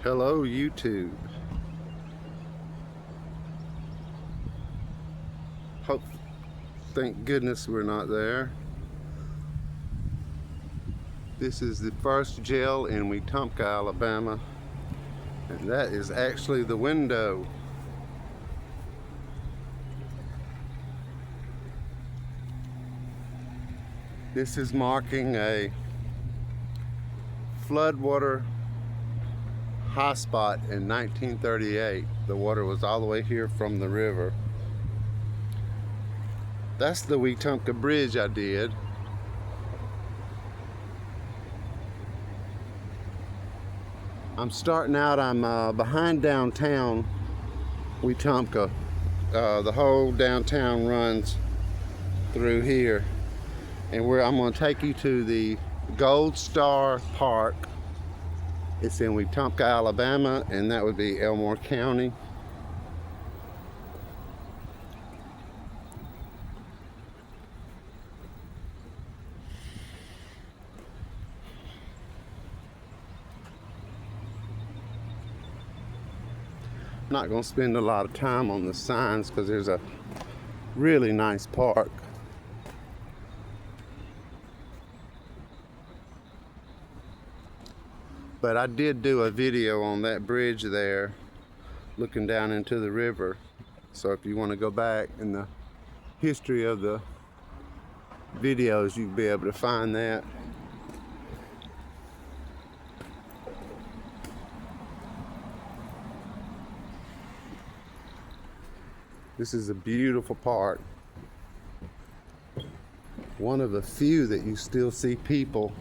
Hello, YouTube. Hope, thank goodness we're not there. This is the first jail in Wetumpka, Alabama, and that is actually the window. This is marking a floodwater high spot in 1938. The water was all the way here from the river. That's the Wetumpka Bridge I did. I'm starting out, I'm behind downtown Wetumpka. The whole downtown runs through here. And I'm going to take you to the Gold Star Park. It's in Wetumpka, Alabama, and that would be Elmore County. I'm not going to spend a lot of time on the signs because there's a really nice park. But I did do a video on that bridge there, looking down into the river. So if you want to go back in the history of the videos, you'll be able to find that. This is a beautiful park. One of the few that you still see people.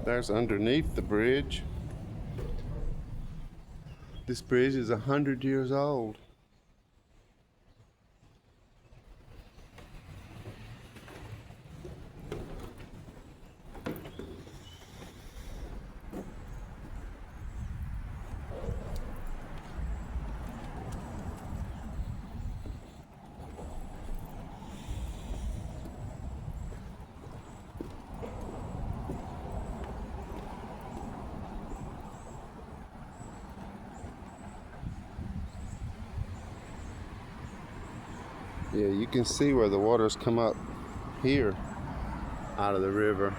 There's underneath the bridge. This bridge is 100 years old. Yeah, you can see where the water's come up here out of the river.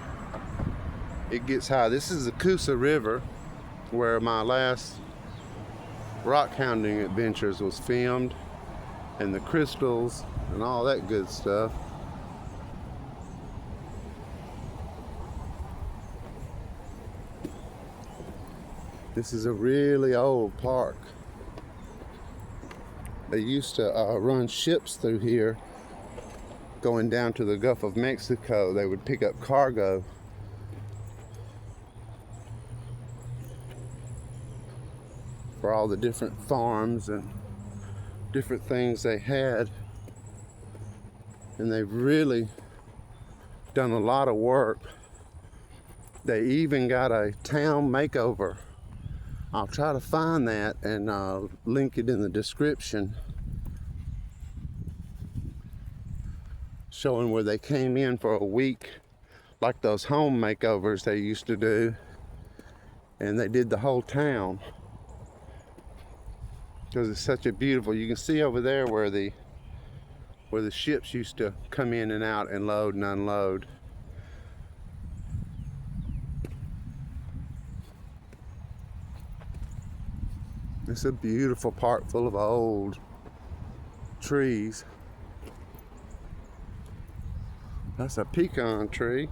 It gets high. This is the Coosa River where my last rock hounding adventures was filmed, and the crystals and all that good stuff. This is a really old park. They used to run ships through here going down to the Gulf of Mexico. They would pick up cargo. For all the different farms and different things they had. And they've really done a lot of work. They even got a town makeover. I'll try to find that and link it in the description, showing where they came in for a week, like those home makeovers they used to do, and they did the whole town because it's such a beautiful. You can see over there where the ships used to come in and out and load and unload. It's a beautiful park full of old trees. That's a pecan tree.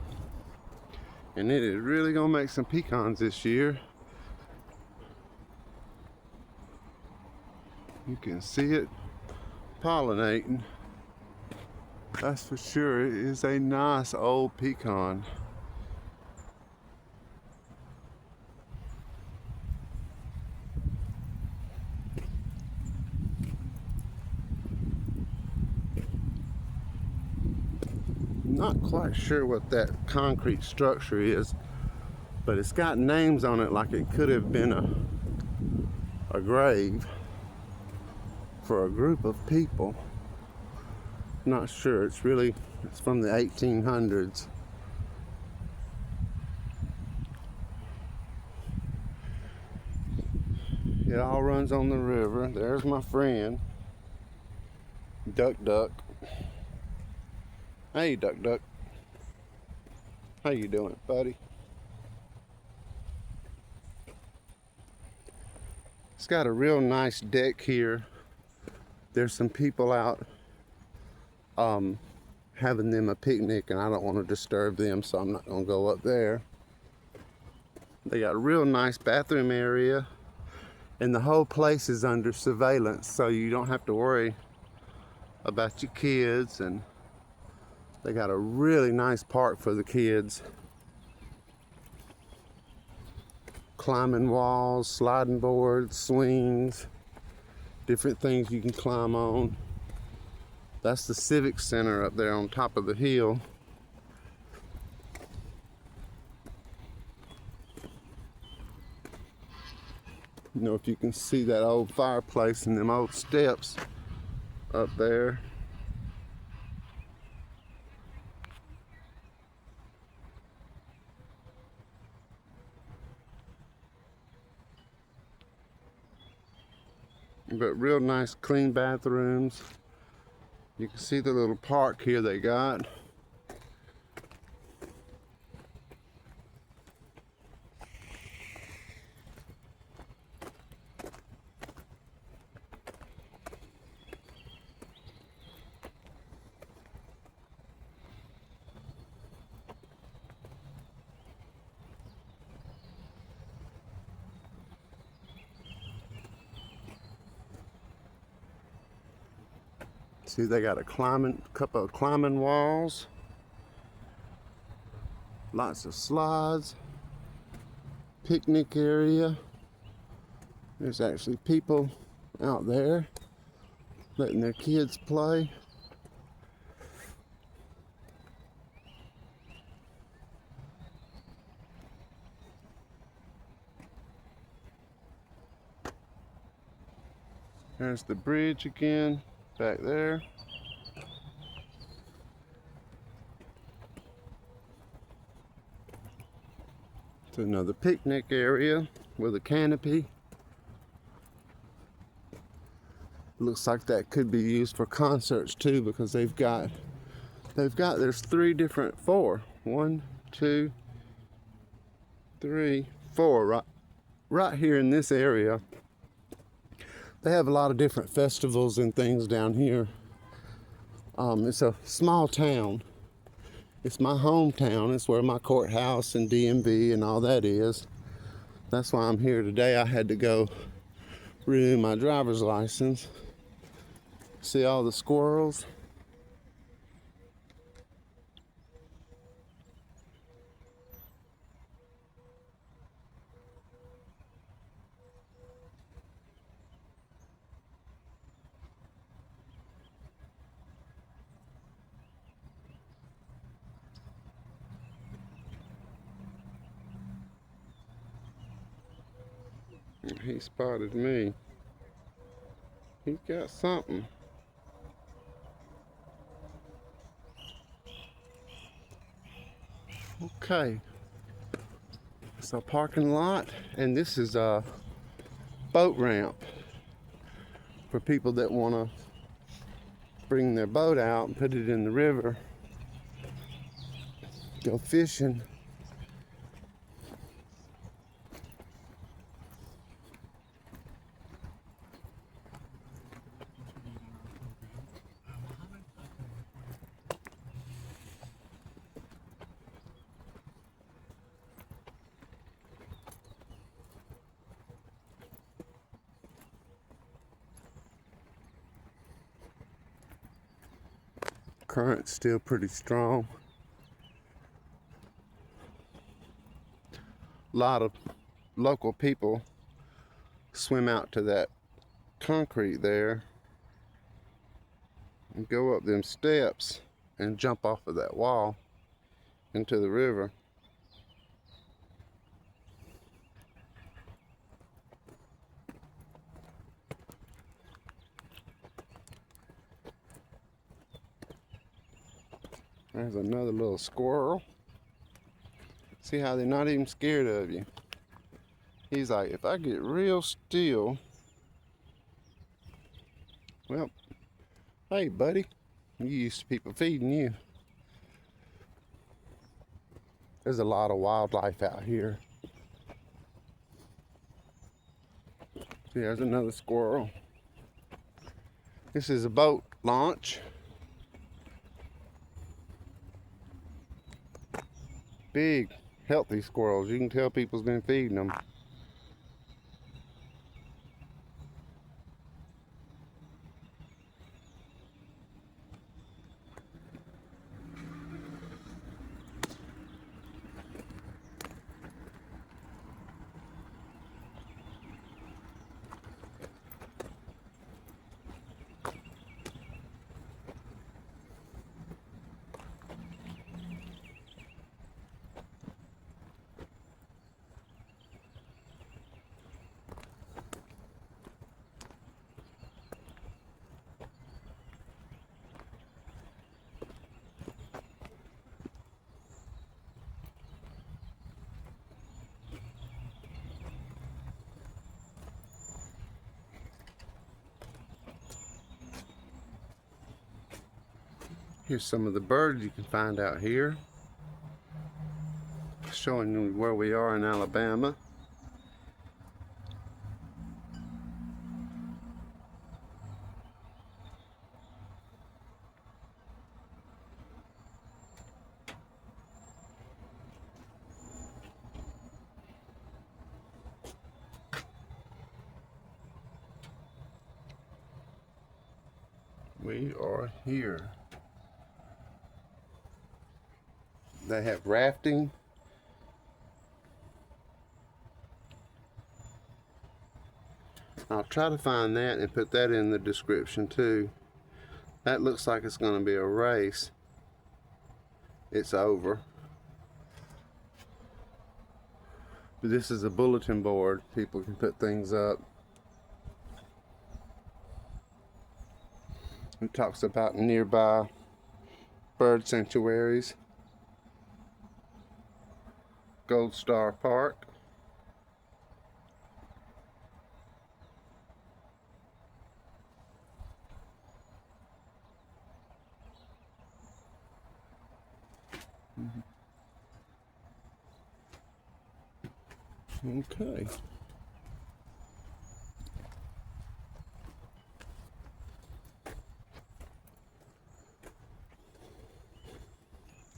And it is really gonna make some pecans this year. You can see it pollinating. That's for sure. It is a nice old pecan. Not quite sure what that concrete structure is, but it's got names on it like it could have been a grave for a group of people. Not sure. It's from the 1800s. It all runs on the river. There's my friend, Duck Duck. Hey, Duck Duck. How you doing, buddy? It's got a real nice deck here. There's some people out having them a picnic, and I don't want to disturb them, so I'm not going to go up there. They got a real nice bathroom area, and the whole place is under surveillance, so you don't have to worry about your kids. And they got a really nice park for the kids. Climbing walls, sliding boards, swings, different things you can climb on. That's the civic center up there on top of the hill. You know, if you can see that old fireplace and them old steps up there. But real nice clean bathrooms. You can see the little park here they got. See, they got a couple of climbing walls, lots of slides, picnic area. There's actually people out there letting their kids play. There's the bridge again. Back there. It's another picnic area with a canopy. Looks like that could be used for concerts too, because there's one, two, three, four right here in this area. They have a lot of different festivals and things down here. It's a small town. It's my hometown. It's where my courthouse and DMV and all that is. That's why I'm here today. I had to go renew my driver's license. See all the squirrels? He spotted me. He's got something. Okay. It's a parking lot, and this is a boat ramp for people that want to bring their boat out and put it in the river, go fishing. Current's still pretty strong. A lot of local people swim out to that concrete there and go up them steps and jump off of that wall into the river. There's another little squirrel. See how they're not even scared of you. He's like, if I get real still, well, hey buddy, you used to people feeding you. There's a lot of wildlife out here. See, there's another squirrel. This is a boat launch. Big, healthy squirrels. You can tell people's been feeding them. Here's some of the birds you can find out here, showing you where we are in Alabama. We are here. They have rafting. I'll try to find that and put that in the description too. That looks like it's going to be a race. It's over. But this is a bulletin board. People can put things up. It talks about nearby bird sanctuaries. Gold Star Park. Okay.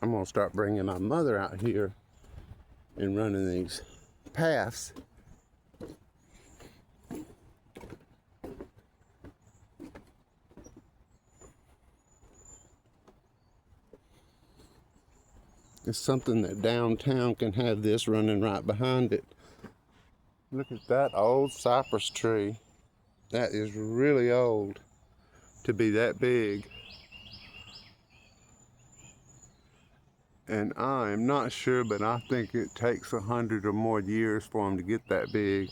I'm gonna start bringing my mother out here and running these paths. It's something that downtown can have this running right behind it. Look at that old cypress tree. That is really old to be that big. And I'm not sure, but I think it takes 100 or more years for them to get that big.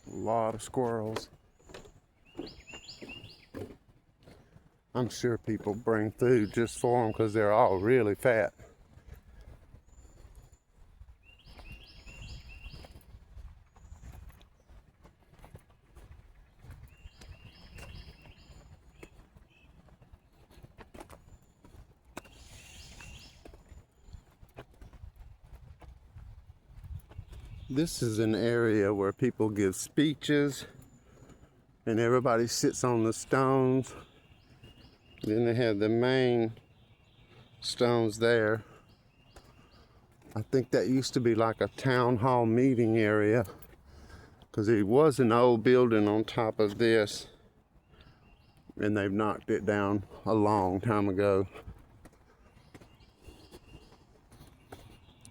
A lot of squirrels. I'm sure people bring food just for them because they're all really fat. This is an area where people give speeches and everybody sits on the stones. Then they have the main stones there. I think that used to be like a town hall meeting area because it was an old building on top of this and they've knocked it down a long time ago.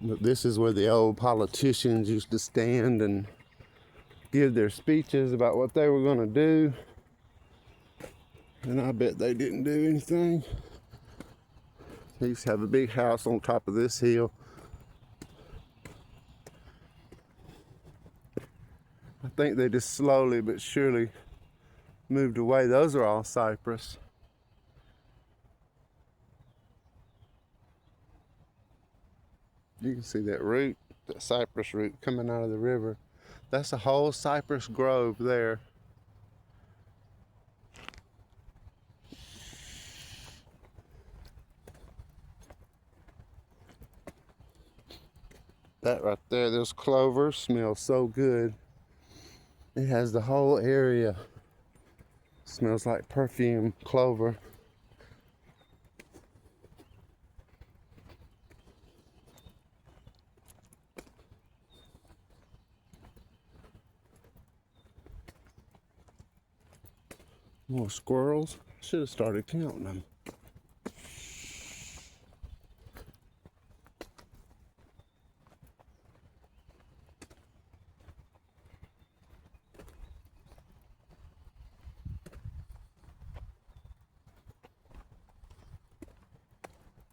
But this is where the old politicians used to stand and give their speeches about what they were going to do. And I bet they didn't do anything. They used to have a big house on top of this hill I think they just slowly but surely moved away. Those are all cypress. You can see that root, that cypress root coming out of the river. That's a whole cypress grove there. That right there, those clovers smell so good. It has the whole area. Smells like perfume clover. More squirrels. Should have started counting them.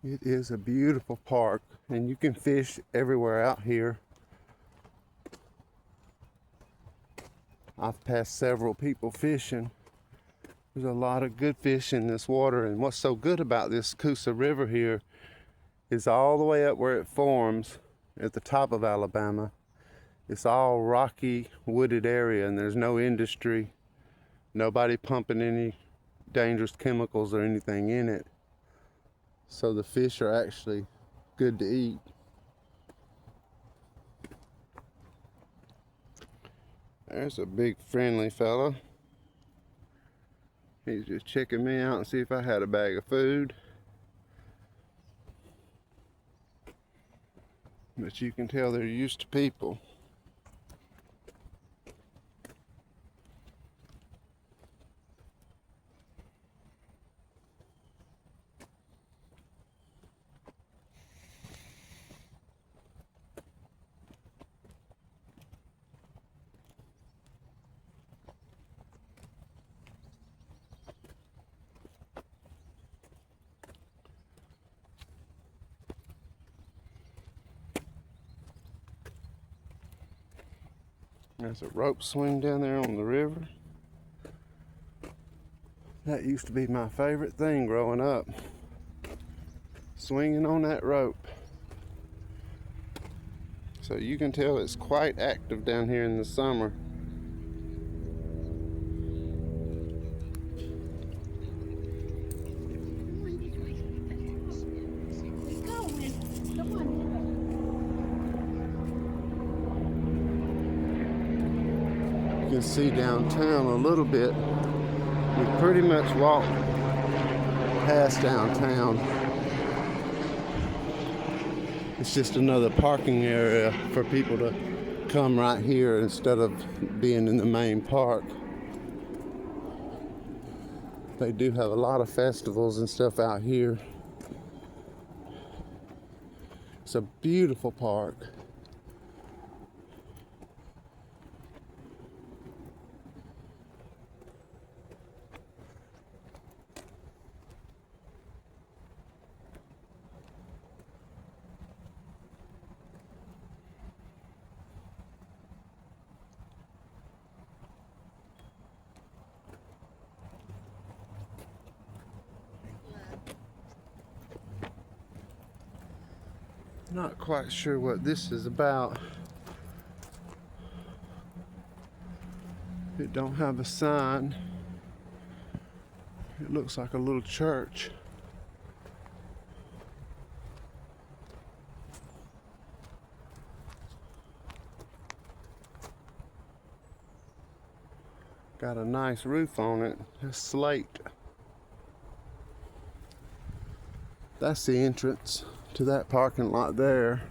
It is a beautiful park, and you can fish everywhere out here. I've passed several people fishing. There's a lot of good fish in this water, and what's so good about this Coosa River here is all the way up where it forms at the top of Alabama. It's all rocky, wooded area, and there's no industry, nobody pumping any dangerous chemicals or anything in it. So the fish are actually good to eat. There's a big friendly fella. He's just checking me out and see if I had a bag of food. But you can tell they're used to people. There's a rope swing down there on the river. That used to be my favorite thing growing up. Swinging on that rope. So you can tell it's quite active down here in the summer. You can see downtown a little bit. We pretty much walked past downtown. It's just another parking area for people to come right here instead of being in the main park. They do have a lot of festivals and stuff out here. It's a beautiful park. Not quite sure what this is about. It don't have a sign. It looks like a little church. Got a nice roof on it. It's slate. That's the entrance to that parking lot there.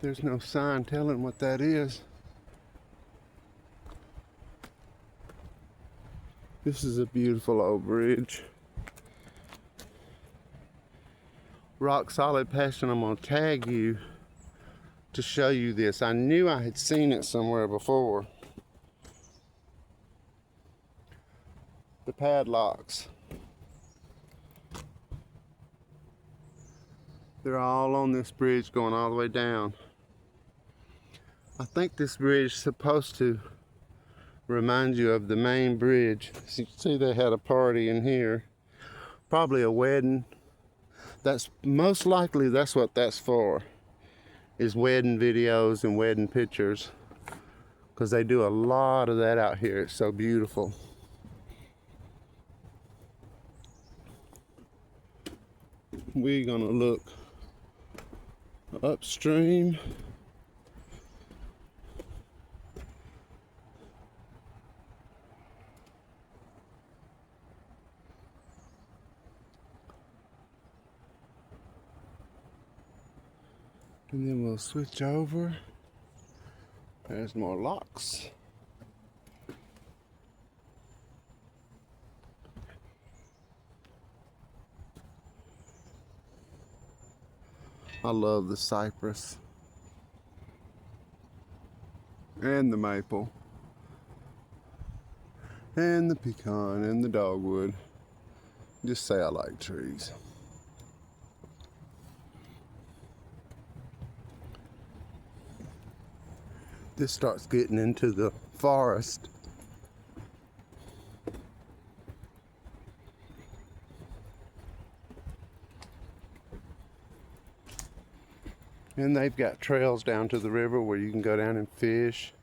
There's no sign telling what that is. This is a beautiful old bridge. Rock Solid Passion, I'm gonna tag you to show you this. I knew I had seen it somewhere before. The padlocks. They're all on this bridge going all the way down. I think this bridge is supposed to remind you of the main bridge. As you can see, they had a party in here. Probably a wedding. That's most likely that's what that's for, is wedding videos and wedding pictures, because they do a lot of that out here. It's so beautiful. We're gonna look upstream. And then we'll switch over. There's more locks. I love the cypress and the maple and the pecan and the dogwood. Just say I like trees. This starts getting into the forest. And they've got trails down to the river where you can go down and fish.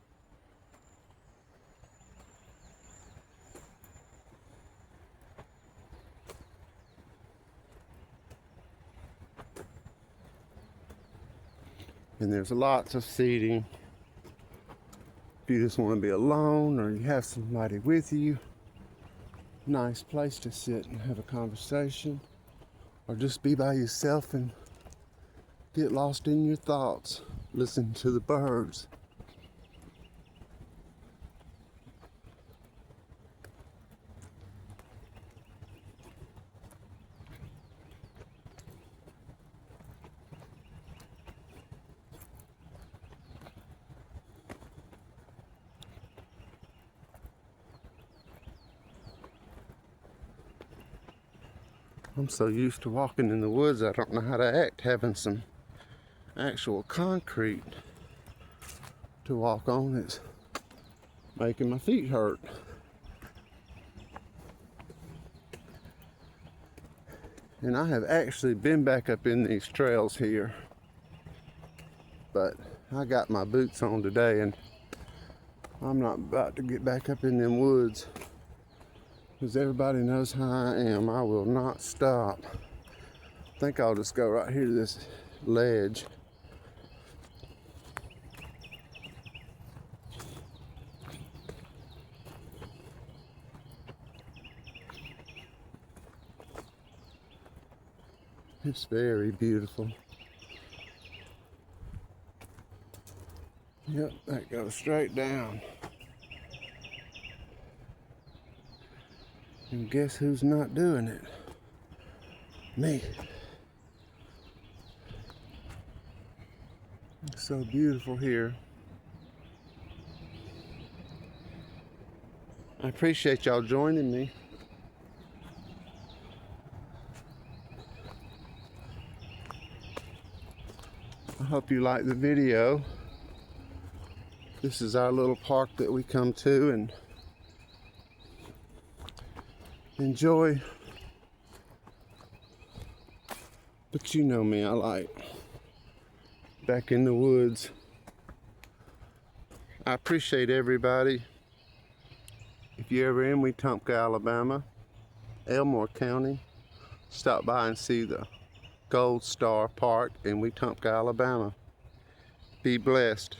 And there's lots of seating. If you just want to be alone or you have somebody with you, nice place to sit and have a conversation, or just be by yourself and get lost in your thoughts, listen to the birds. I'm so used to walking in the woods, I don't know how to act having some actual concrete to walk on. It's making my feet hurt. And I have actually been back up in these trails here, but I got my boots on today and I'm not about to get back up in them woods, because everybody knows how I am. I will not stop. I think I'll just go right here to this ledge. It's very beautiful. Yep, that goes straight down. And guess who's not doing it? Me. It's so beautiful here. I appreciate y'all joining me. I hope you like the video. This is our little park that we come to and enjoy. But you know me, I like back in the woods. I appreciate everybody. If you're ever in Wetumpka, Alabama, Elmore County, stop by and see the Gold Star Park in Wetumpka, Alabama. Be blessed.